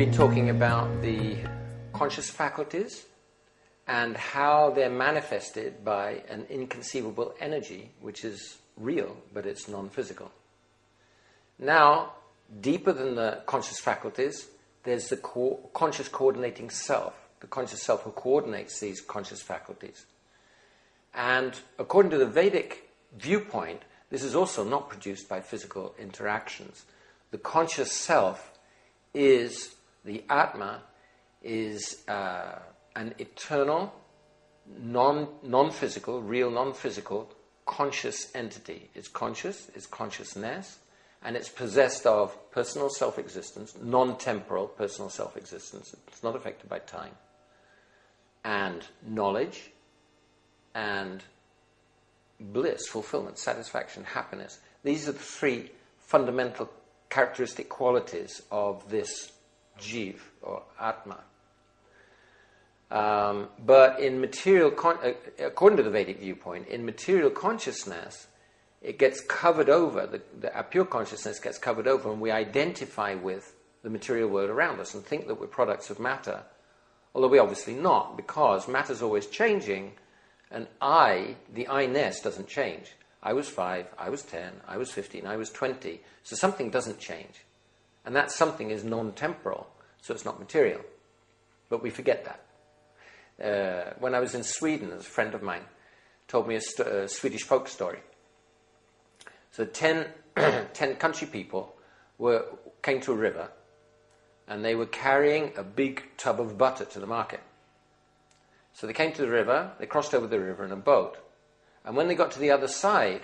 been talking about the conscious faculties and how they're manifested by an inconceivable energy which is real, but it's non-physical. Now, deeper than the conscious faculties, there's the conscious coordinating self, the conscious self who coordinates these conscious faculties. And according to the Vedic viewpoint, this is also not produced by physical interactions. The conscious self is, the Atma, is an eternal, non-physical, real non-physical, conscious entity. It's conscious, it's consciousness, and it's possessed of personal self-existence, non-temporal personal self-existence. It's not affected by time. And knowledge, and bliss, fulfillment, satisfaction, happiness. These are the three fundamental characteristic qualities of this Jiv, or Atma. But in material, according to the Vedic viewpoint, in material consciousness, it gets covered over, our pure consciousness gets covered over, and we identify with the material world around us and think that we're products of matter, although we're obviously not, because matter's always changing, and the I-ness doesn't change. I was 5, I was 10, I was 15, I was 20. So something doesn't change. And that something is non-temporal, so it's not material. But we forget that. When I was in Sweden, a friend of mine told me a Swedish folk story. So 10 country people came to a river, and they were carrying a big tub of butter to the market. So they came to the river, they crossed over the river in a boat. And when they got to the other side,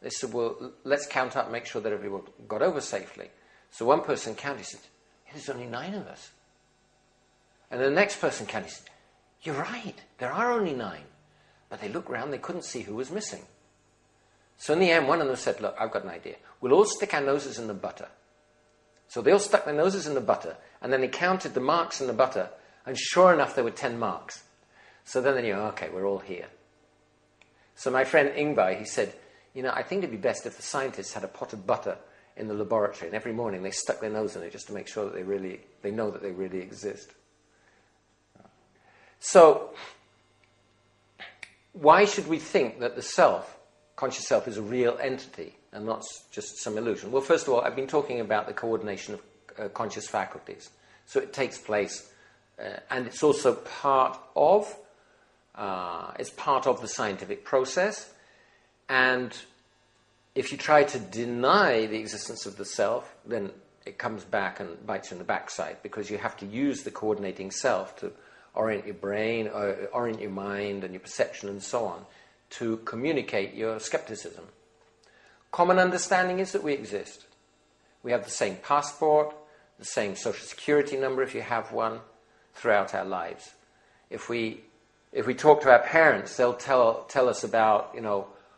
they said, well, let's count up and make sure that everyone got over safely. So one person counted, he said, there's only 9 of us. And the next person counted, he said, you're right, there are only 9. But they looked round, they couldn't see who was missing. So in the end, one of them said, look, I've got an idea. We'll all stick our noses in the butter. So they all stuck their noses in the butter, and then they counted the marks in the butter, and sure enough, there were 10 marks. So then they knew, okay, we're all here. So my friend Ingvar, he said, I think it'd be best if the scientists had a pot of butter in the laboratory, and every morning they stuck their nose in it just to make sure that they know that they really exist. So, why should we think that the self, conscious self, is a real entity and not just some illusion? Well, first of all, I've been talking about the coordination of conscious faculties. So it takes place, and it's also part of the scientific process, and if you try to deny the existence of the self, then it comes back and bites you in the backside, because you have to use the coordinating self to orient your brain, or orient your mind and your perception and so on, to communicate your skepticism. Common understanding is that we exist. We have the same passport, the same social security number if you have one, throughout our lives. If we talk to our parents, they'll tell us about,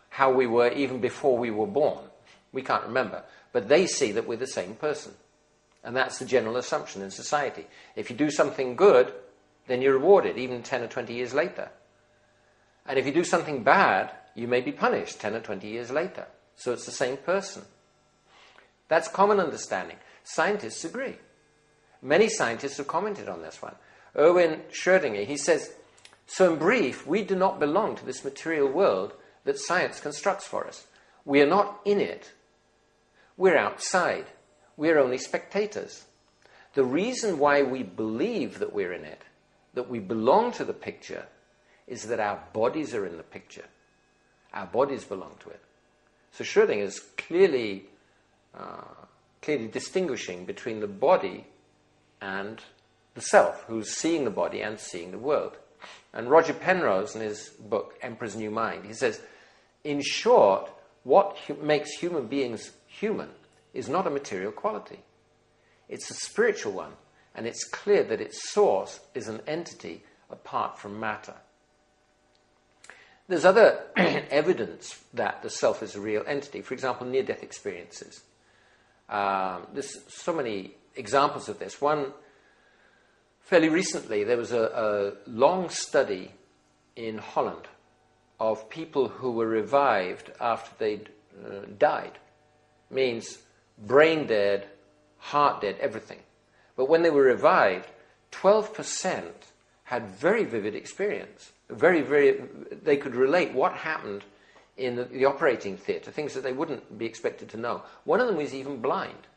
how we were even before we were born. We can't remember. But they see that we're the same person. And that's the general assumption in society. If you do something good, then you're rewarded, even 10 or 20 years later. And if you do something bad, you may be punished 10 or 20 years later. So it's the same person. That's common understanding. Scientists agree. Many scientists have commented on this one. Erwin Schrödinger, he says, so in brief, we do not belong to this material world that science constructs for us. We are not in it. We're outside. We're only spectators. The reason why we believe that we're in it, that we belong to the picture, is that our bodies are in the picture. Our bodies belong to it. So Schrödinger is clearly distinguishing between the body and the self, who's seeing the body and seeing the world. And Roger Penrose, in his book, Emperor's New Mind, he says, in short, what makes human beings human is not a material quality. It's a spiritual one, and it's clear that its source is an entity apart from matter. There's other evidence that the self is a real entity. For example, near-death experiences. There's so many examples of this. One, fairly recently, there was a long study in Holland of people who were revived after they'd died. Means brain dead, heart dead, everything. But when they were revived, 12% had very vivid experience. They could relate what happened in the operating theatre, things that they wouldn't be expected to know. One of them was even blind.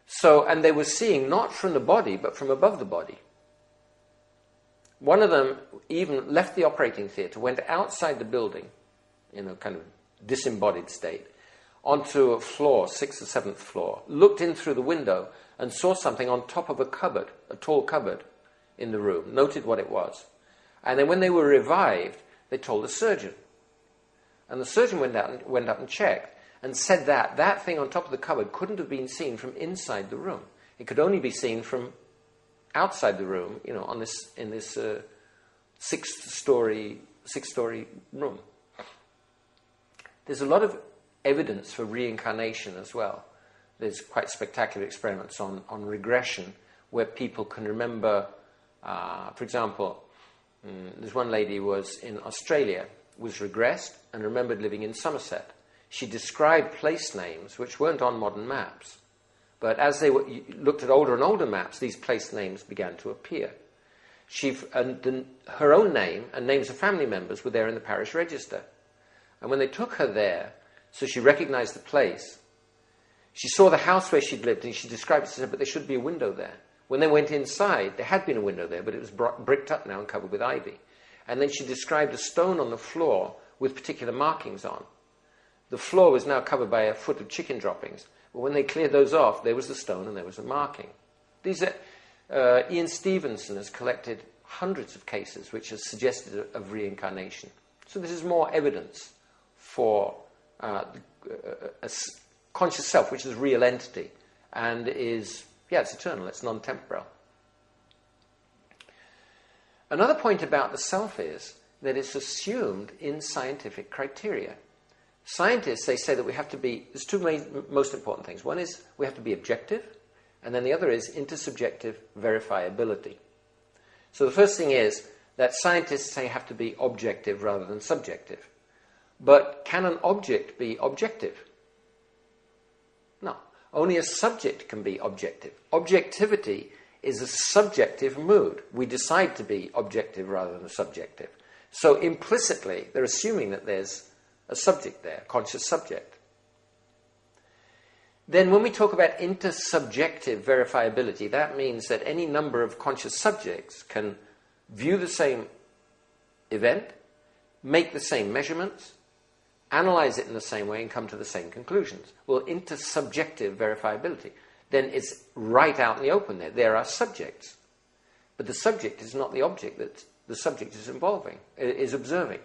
So, and they were seeing not from the body, but from above the body. One of them even left the operating theatre, went outside the building, in a kind of disembodied state, onto a floor, 6th or 7th floor, looked in through the window and saw something on top of a cupboard, a tall cupboard in the room, noted what it was. And then when they were revived, they told the surgeon. And the surgeon went up and checked and said that that thing on top of the cupboard couldn't have been seen from inside the room. It could only be seen from outside the room, in this six-story room. There's a lot of evidence for reincarnation as well. There's quite spectacular experiments on regression where people can remember, for example, there's one lady who was in Australia, was regressed and remembered living in Somerset. She described place names which weren't on modern maps. But as they looked at older and older maps, these place names began to appear. Her own name and names of family members were there in the parish register. And when they took her there, so she recognized the place, she saw the house where she'd lived and she described it. She said, but there should be a window there. When they went inside, there had been a window there, but it was bricked up now and covered with ivy. And then she described a stone on the floor with particular markings on. The floor was now covered by a foot of chicken droppings. But when they cleared those off, there was the stone and there was a marking. These are, Ian Stevenson has collected hundreds of cases which have suggested of reincarnation. So this is more evidence for a conscious self, which is a real entity, and is, it's eternal, it's non-temporal. Another point about the self is that it's assumed in scientific criteria. Scientists, they say that we have to be, there's two most important things. One is we have to be objective, and then the other is intersubjective verifiability. So the first thing is that scientists say have to be objective rather than subjective. But can an object be objective? No. Only a subject can be objective. Objectivity is a subjective mood. We decide to be objective rather than subjective. So implicitly, they're assuming that there's a subject there, a conscious subject. Then when we talk about intersubjective verifiability, that means that any number of conscious subjects can view the same event, make the same measurements, analyze it in the same way and come to the same conclusions. Well, intersubjective verifiability, then it's right out in the open there. There are subjects. But the subject is not the object that the subject is observing.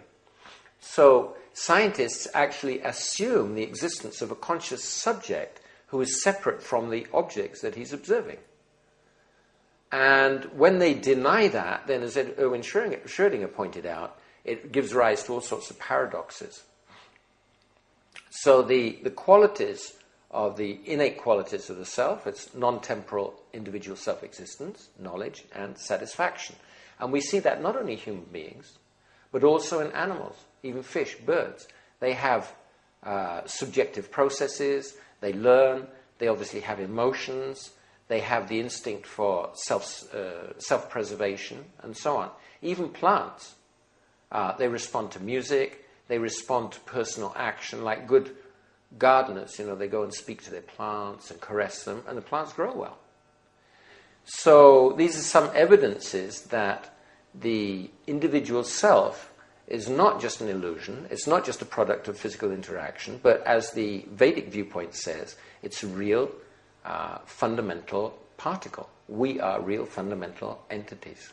So scientists actually assume the existence of a conscious subject who is separate from the objects that he's observing. And when they deny that, then as Erwin Schrödinger pointed out, it gives rise to all sorts of paradoxes. So the qualities of the innate qualities of the self, it's non-temporal individual self-existence, knowledge, and satisfaction. And we see that not only in human beings, but also in animals, even fish, birds. They have subjective processes, they learn, they obviously have emotions, they have the instinct for self-preservation, and so on. Even plants, they respond to music, they respond to personal action, like good gardeners, they go and speak to their plants and caress them, and the plants grow well. So these are some evidences that the individual self is not just an illusion, it's not just a product of physical interaction, but as the Vedic viewpoint says, it's a real fundamental particle. We are real fundamental entities.